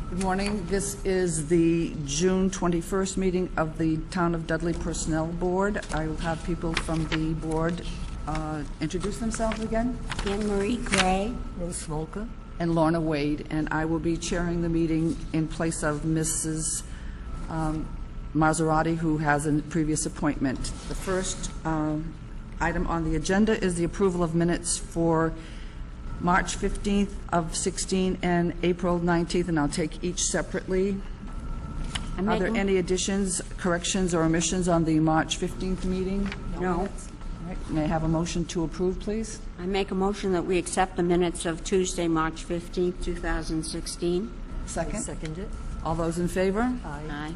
Good morning. This is the June 21st meeting of the Town of Dudley Personnel Board. I will have people from the board introduce themselves again. Anne Marie Gray, Rose Smolka, And Lorna Wade, and I will be chairing the meeting in place of Mrs. Maserati, who has a previous appointment. The first item on the agenda is the approval of minutes for March 15th of 16 and April 19th, and I'll take each separately. Are there any additions, corrections, or omissions on the March 15th meeting? No. All right. May I have a motion to approve, please? I make a motion that we accept the minutes of Tuesday, March 15th, 2016. Second? I second it. All those in favor? Aye.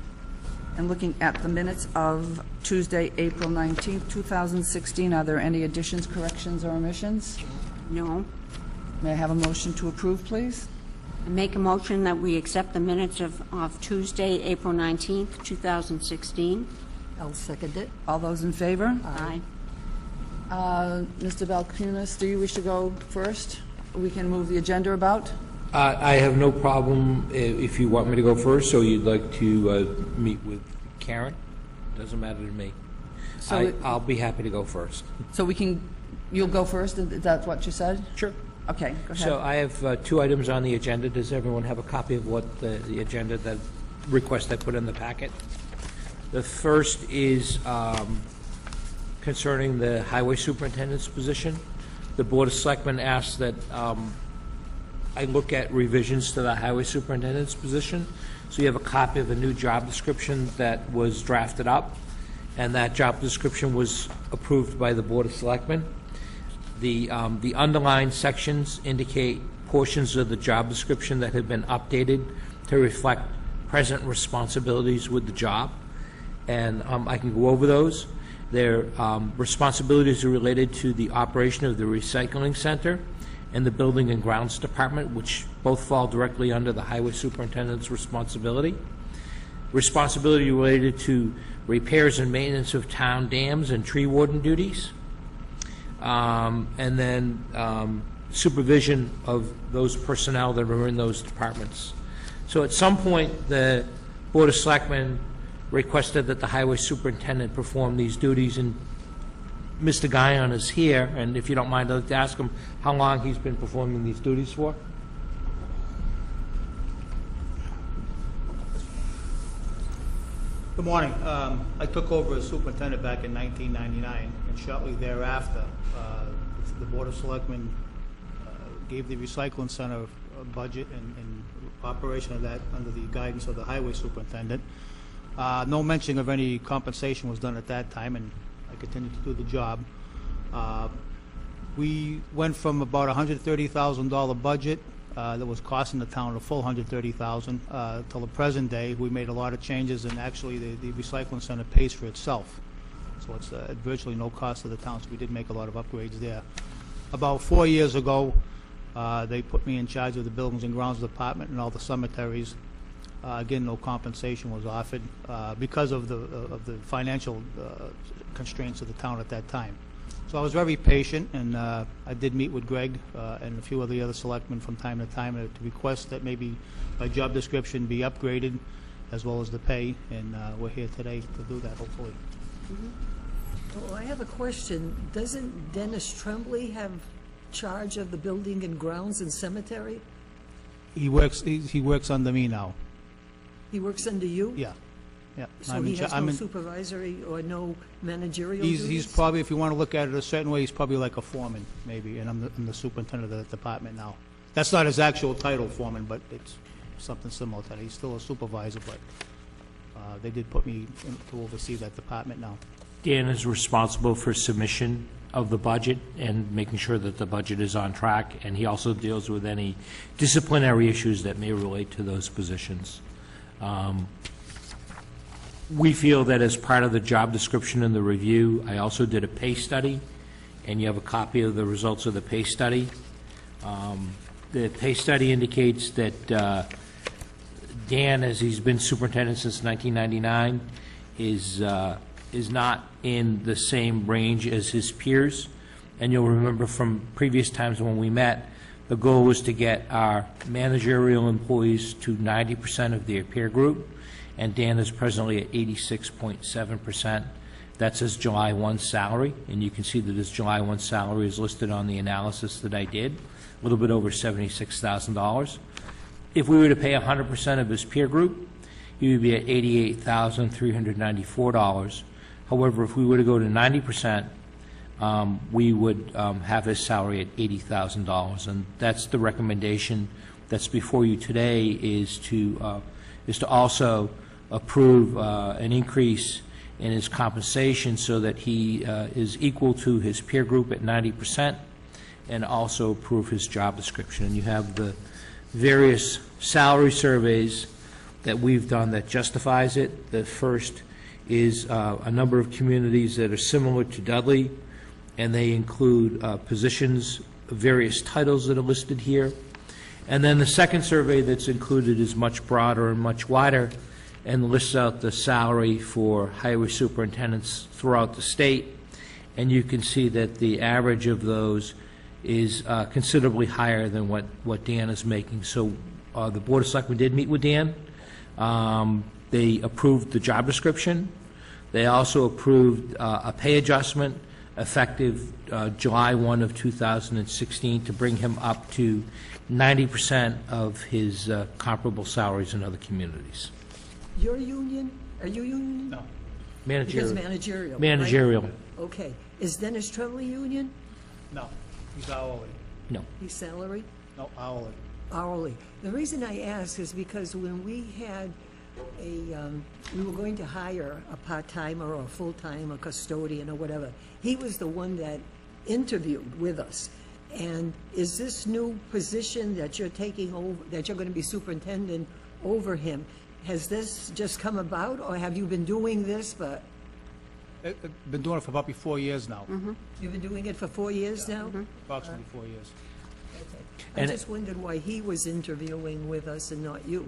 And looking at the minutes of Tuesday, April 19th, 2016, are there any additions, corrections, or omissions? No. May I have a motion to approve, please? I make a motion that we accept the minutes of Tuesday, April 19th, 2016. I'll second it. All those in favor? Aye. Mr. Balkunas, do you wish to go first? We can move the agenda about. I have no problem if you want me to go first, or you'd like to meet with Karen. Doesn't matter to me. So I'll be happy to go first. So we can, you'll go first, is that what you said? Sure. Okay, go ahead. So I have two items on the agenda. Does everyone have a copy of what the agenda, that request I put in the packet? The first is concerning the highway superintendent's position. The Board of Selectmen asked that I look at revisions to the highway superintendent's position. So you have a copy of a new job description that was drafted up, and that job description was approved by the Board of Selectmen. The underlined sections indicate portions of the job description that have been updated to reflect present responsibilities with the job, and I can go over those. Their responsibilities are related to the operation of the recycling center and the building and grounds department, which both fall directly under the highway superintendent's responsibility. Responsibility related to repairs and maintenance of town dams and tree warden duties. And then supervision of those personnel that are in those departments. So at some point, the Board of Selectmen requested that the highway superintendent perform these duties, and Mr. Guyon is here, and if you don't mind, I'd like to ask him how long he's been performing these duties for. Good morning. I took over as superintendent back in 1999, and shortly thereafter, the Board of Selectmen gave the recycling center a budget and operation of that under the guidance of the highway superintendent. No mention of any compensation was done at that time, and I continued to do the job. We went from about a $130,000 budget that was costing the town a full $130,000 till the present day. We made a lot of changes, and actually the recycling center pays for itself. So it's at virtually no cost to the town, so we did make a lot of upgrades there. About 4 years ago, they put me in charge of the buildings and grounds department and all the cemeteries. Again, no compensation was offered because of the financial constraints of the town at that time. So I was very patient, and I did meet with Greg and a few of the other selectmen from time to time to request that maybe my job description be upgraded as well as the pay, and we're here today to do that, hopefully. Well, I have a question. Doesn't Dennis Tremblay have charge of the building and grounds and cemetery? He works under me now. He works under you? Yeah. Yeah. So he has no supervisory or no managerial duties? He's probably, if you want to look at it a certain way, he's probably like a foreman, maybe, and I'm the superintendent of the department now. That's not his actual title, foreman, but it's something similar to that. He's still a supervisor, but they did put me in to oversee that department now. Dan is responsible for submission of the budget and making sure that the budget is on track, and he also deals with any disciplinary issues that may relate to those positions. We feel that as part of the job description and the review, I also did a pay study, and you have a copy of the results of the pay study. The pay study indicates that Dan, as he's been superintendent since 1999, is not in the same range as his peers. And you'll remember from previous times when we met, The goal was to get our managerial employees to 90% of their peer group, and Dan is presently at 86.7%. That's his July 1 salary, and you can see that his July 1 salary is listed on the analysis that I did, a little bit over $76,000. If we were to pay 100% of his peer group, he would be at $88,394. However, if we were to go to 90%, we would have his salary at $80,000, and that's the recommendation that's before you today, is to also approve an increase in his compensation so that he is equal to his peer group at 90%, and also approve his job description. And you have the various salary surveys that we've done that justifies it. The first is a number of communities that are similar to Dudley, and they include positions, various titles that are listed here. And then the second survey that's included is much broader and much wider, and lists out the salary for highway superintendents throughout the state. And you can see that the average of those is considerably higher than what Dan is making. So the Board of Selectmen did meet with Dan. They approved the job description. They also approved a pay adjustment effective July 1 of 2016 to bring him up to 90% of his comparable salaries in other communities. Your union? Are you union? No. Managerial. Because managerial. Managerial. Right? Okay. Is Dennis Tremblay union? No, he's hourly. No. He's salary? No, hourly. Hourly. The reason I ask is because when we had we were going to hire a part-timer or a full-time, a custodian or whatever, he was the one that interviewed with us. And is this new position that you're taking over, that you're going to be superintendent over him, has this just come about, or have you been doing this, but I've been doing it for about 4 years now. you've been doing it for 4 years now? Approximately 4 years. I And just wondered why he was interviewing with us and not you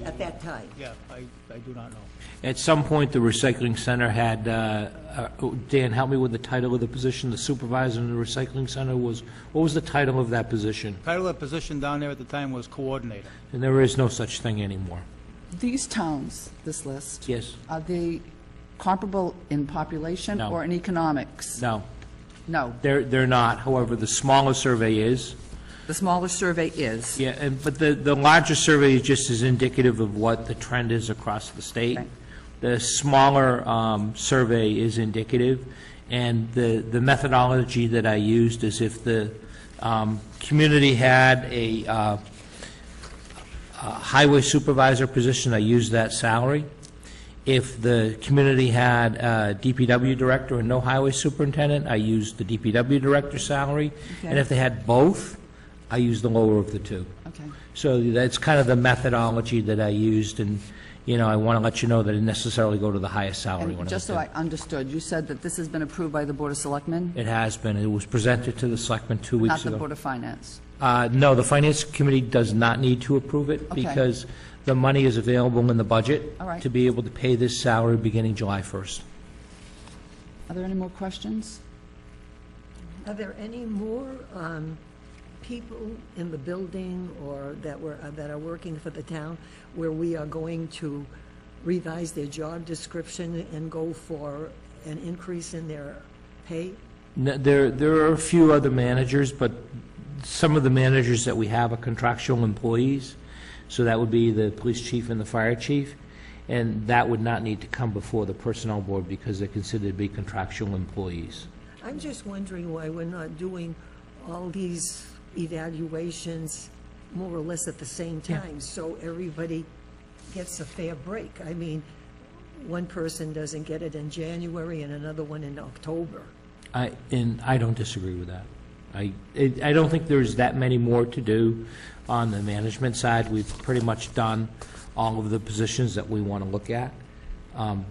at that time. Yeah, I do not know. At some point, the recycling center had, Dan, help me with the title of the position, the supervisor in the recycling center was, what was the title of that position? Title of the position down there at the time was coordinator. And there is no such thing anymore. These towns, this list, Yes? are they comparable in population No. or in economics? No, No. they're not. However, the smaller survey is. The smaller survey is. Yeah, but the larger survey just is indicative of what the trend is across the state. Okay. The smaller survey is indicative, and the methodology that I used is if the community had a highway supervisor position, I used that salary. If the community had a DPW director and no highway superintendent, I used the DPW director's salary. Okay. And if they had both, I used the lower of the two. Okay. So that's kind of the methodology that I used, and, you know, I want to let you know that I didn't necessarily go to the highest salary when And I just did. so I understood, you said that this has been approved by the Board of Selectmen, It has been. It was presented to the selectmen 2 weeks not the ago. Board of Finance? No, the Finance Committee does not need to approve it Okay. because the money is available in the budget All right. to be able to pay this salary beginning July 1st. Are there any more questions? Are there any more people in the building or that are working for the town where we are going to revise their job description and go for an increase in their pay? No, there are a few other managers, but some of the managers that we have are contractual employees, so that would be the police chief and the fire chief, and that would not need to come before the personnel board because they're considered to be contractual employees. I'm just wondering why we're not doing all these evaluations more or less at the same time, so everybody gets a fair break. I mean, one person doesn't get it in January and another one in October. And I don't disagree with that. I don't think there's that many more to do on the management side. We've pretty much done all of the positions that we want to look at.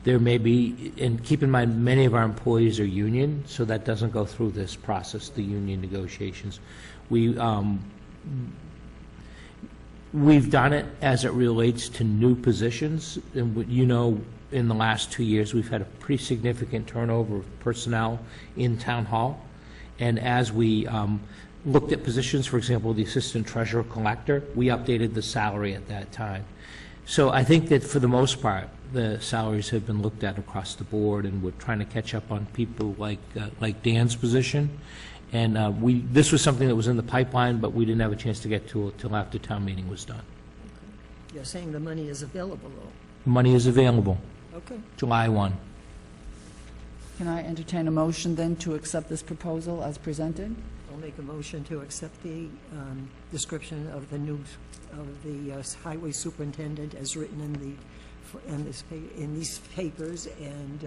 There may be, and keep in mind, many of our employees are union, so that doesn't go through this process, the union negotiations. We've done it as it relates to new positions, and you know, in the last 2 years, we've had a pretty significant turnover of personnel in town hall. And as we looked at positions, for example, the assistant treasurer collector, we updated the salary at that time. So I think that for the most part, the salaries have been looked at across the board, and we're trying to catch up on people like Dan's position. And this was something that was in the pipeline, but we didn't have a chance to get to it till after town meeting was done. You're saying the money is available, though? The money is available, Okay. July 1. Can I entertain a motion then to accept this proposal as presented? I'll make a motion to accept the description of the new, of the highway superintendent as written in these papers, and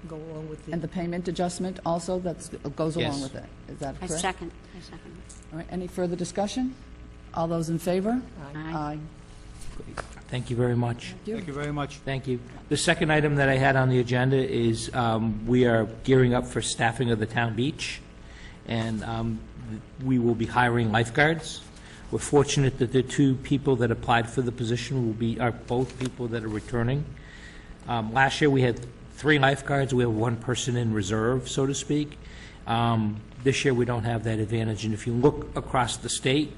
go along with And the payment adjustment also goes along Yes. with it? Is that I correct? second. All right, any further discussion? All those in favor? Aye. Thank you very much. Thank you very much. Thank you. The second item that I had on the agenda is we are gearing up for staffing of the town beach, and we will be hiring lifeguards. We're fortunate that the two people that applied for the position are both people that are returning. Last year, we had 3 lifeguards. We have 1 person in reserve, so to speak. This year, we don't have that advantage, and if you look across the state,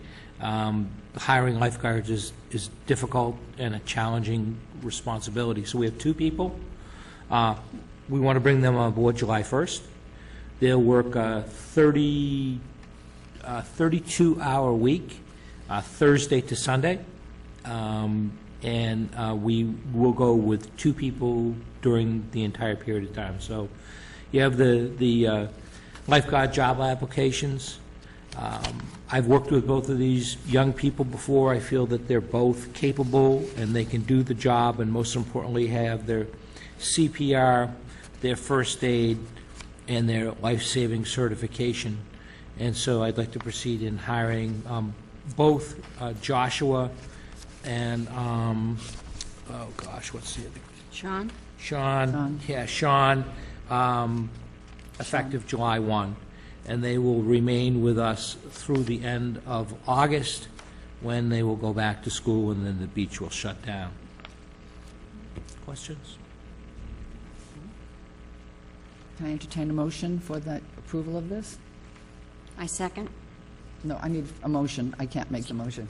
hiring lifeguards is difficult and a challenging responsibility. So we have 2 people. We want to bring them on board July 1st. They'll work a 32-hour week, Thursday to Sunday, and we will go with 2 people during the entire period of time. So you have the lifeguard job applications. I've worked with both of these young people before. I feel that they're both capable and they can do the job, and most importantly have their CPR, their first aid, and their life-saving certification. And so I'd like to proceed in hiring both Joshua and, oh gosh, what's the other? Sean? Sean, yeah, Sean, effective July 1. And they will remain with us through the end of August, when they will go back to school, and then the beach will shut down. Questions? Can I entertain a motion for the approval of this? I second. No, I need a motion. I can't make the motion.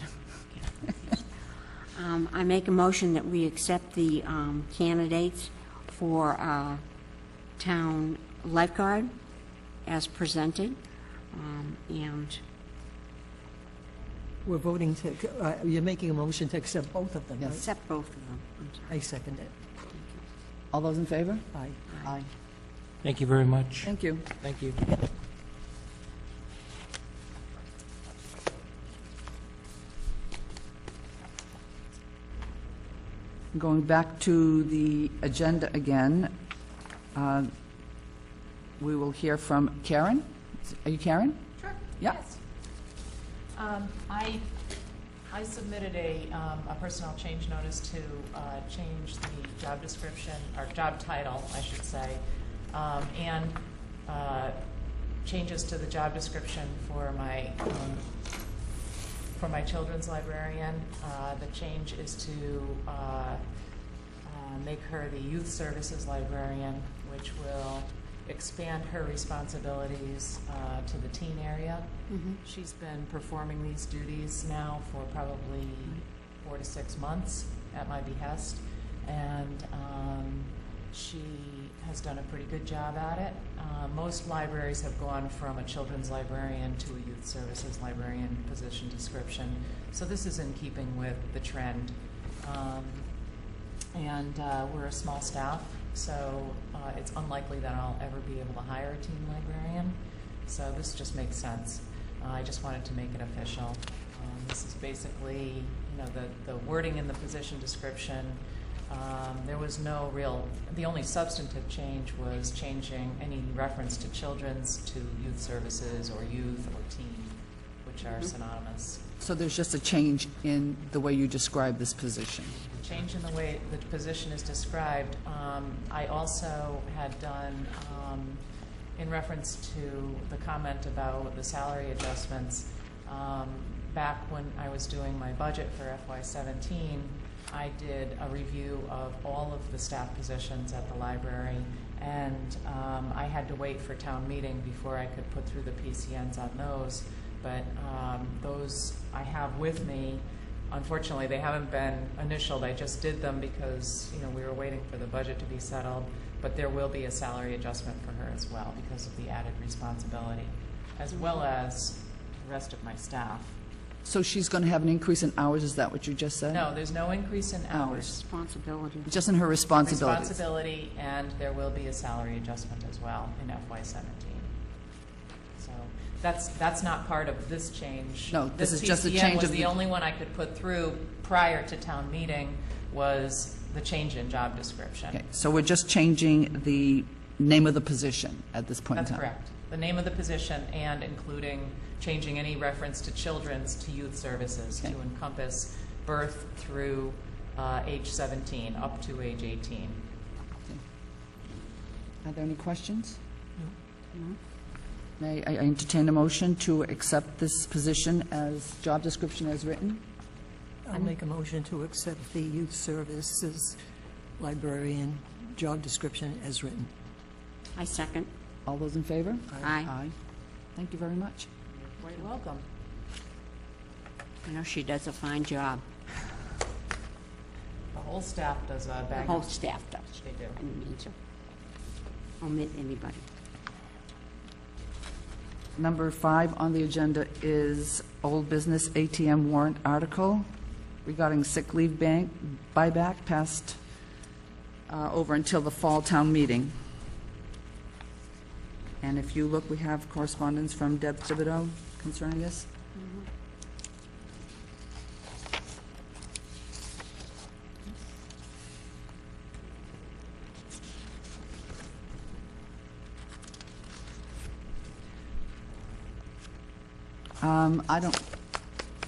I make a motion that we accept the candidates for town lifeguard as presented, and we're voting to, you're making a motion to accept both of them, right? Yes. accept both of them. I'm sorry. I second it. All those in favor? Aye. Aye. Thank you very much. Thank you. Thank you. Going back to the agenda again, we will hear from Karen. Are you Karen? Sure. Yeah. Yes. I submitted a personnel change notice to change the job description, or job title, I should say, and changes to the job description for my children's librarian. The change is to make her the youth services librarian, which will expand her responsibilities to the teen area. Mm-hmm. She's been performing these duties now for probably 4 to 6 months at my behest, and she has done a pretty good job at it. Most libraries have gone from a children's librarian to a youth services librarian position description, so this is in keeping with the trend. And we're a small staff, so it's unlikely that I'll ever be able to hire a teen librarian, so this just makes sense. I just wanted to make it official. This is basically, you know, the wording in the position description. There was no real, the only substantive change was changing any reference to children's to youth services or youth or teen, which are synonymous. So there's just a change in the way you describe this position. Change in the way the position is described. I also had done, in reference to the comment about the salary adjustments, back when I was doing my budget for FY17, I did a review of all of the staff positions at the library, and I had to wait for town meeting before I could put through the PCNs on those. but those I have with me. Unfortunately, they haven't been initialed. I just did them because, you know, we were waiting for the budget to be settled, but there will be a salary adjustment for her as well because of the added responsibility, as well as the rest of my staff. So she's going to have an increase in hours, is that what you just said? No, there's no increase in hours. Responsibility. Just in her responsibilities? Responsibility, and there will be a salary adjustment as well in FY17. So that's not part of this change. No, this is just a TCM change was of the the- only one I could put through prior to town meeting was the change in job description. Okay, so we're just changing the name of the position at this point in That's time? correct. The name of the position and including changing any reference to children's to youth services to Okay. encompass birth through age 17, up to age 18. Are there any questions? May I entertain a motion to accept this position as, job description as written? I'll make a motion to accept the youth services librarian job description as written. I second. All those in favor? Aye. Aye. Thank you very much. Quite welcome. I know she does a fine job. The whole staff does a The bang. whole staff does. They do. I didn't mean to omit anybody. Number 5 on the agenda is old business ATM warrant article regarding sick leave bank buyback passed over until the fall town meeting. And if you look, we have correspondence from Deb Thibodeau concerning this.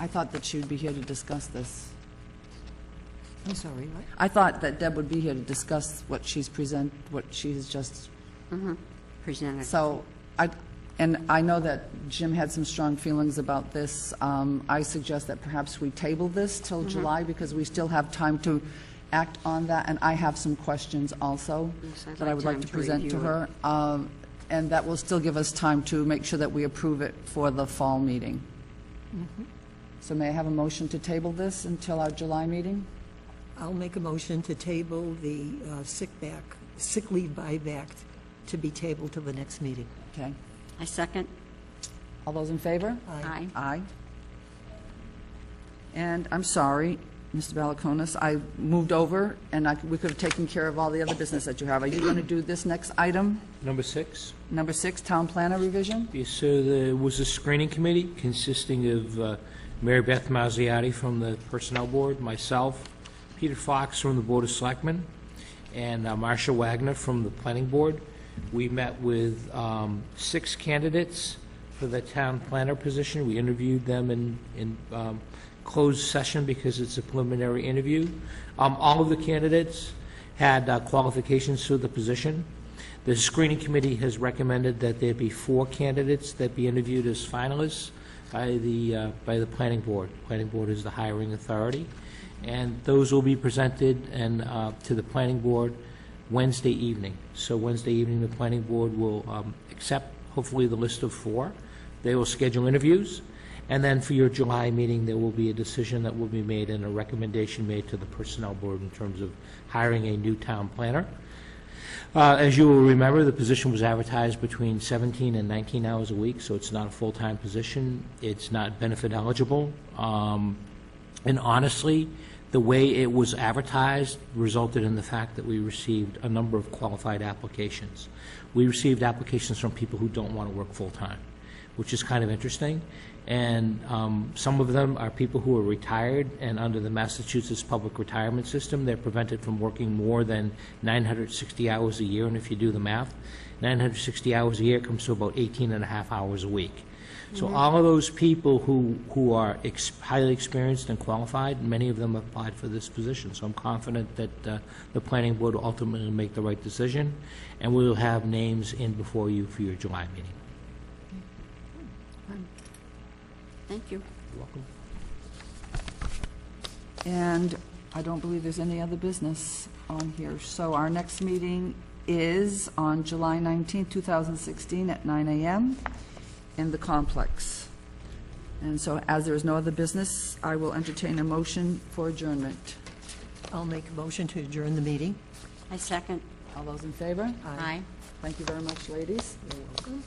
I thought that she would be here to discuss this. I'm sorry, what? I thought that Deb would be here to discuss what she's what she's just, Presented. so, I know that Jim had some strong feelings about this. I suggest that perhaps we table this till July, because we still have time to act on that, and I have some questions also Yes, I'd that I like would like time to to present to review her. And that will still give us time to make sure that we approve it for the fall meeting. So may I have a motion to table this until our July meeting? I'll make a motion to table the sick leave buyback to be tabled till the next meeting. Okay. I second. All those in favor? Aye. Aye. And I'm sorry, Mr. Balakonis, I moved over, and we could have taken care of all the other business that you have. Are you going to do this next item? Number 6. Number 6, town planner revision? Yes, so there was a screening committee consisting of Mary Beth Mazziotti from the Personnel Board, myself, Peter Fox from the Board of Selectmen, and Marcia Wagner from the Planning Board. We met with 6 candidates for the town planner position. We interviewed them in closed session because it's a preliminary interview. All of the candidates had qualifications for the position. The screening committee has recommended that there be 4 candidates that be interviewed as finalists by the planning board. Planning board is the hiring authority, and those will be presented to the planning board Wednesday evening. So Wednesday evening, the planning board will accept, hopefully, the list of 4. They will schedule interviews, and then for your July meeting, there will be a decision that will be made and a recommendation made to the personnel board in terms of hiring a new town planner. As you will remember, the position was advertised between 17 and 19 hours a week, so it's not a full-time position. It's not benefit eligible. And honestly, the way it was advertised resulted in the fact that we received a number of qualified applications. We received applications from people who don't want to work full-time, which is kind of interesting. And some of them are people who are retired, and under the Massachusetts public retirement system, they're prevented from working more than 960 hours a year. And if you do the math, 960 hours a year comes to about 18 and a half hours a week. So all of those people who are highly experienced and qualified, many of them applied for this position. So I'm confident that the planning board will ultimately make the right decision, and we will have names in before you for your July meeting. Thank you. You're welcome. And I don't believe there's any other business on here. So our next meeting is on July 19, 2016 at 9 a.m. in the complex. And so as there is no other business, I will entertain a motion for adjournment. I'll make a motion to adjourn the meeting. I second. All those in favor? Aye. Thank you very much, ladies. You're welcome.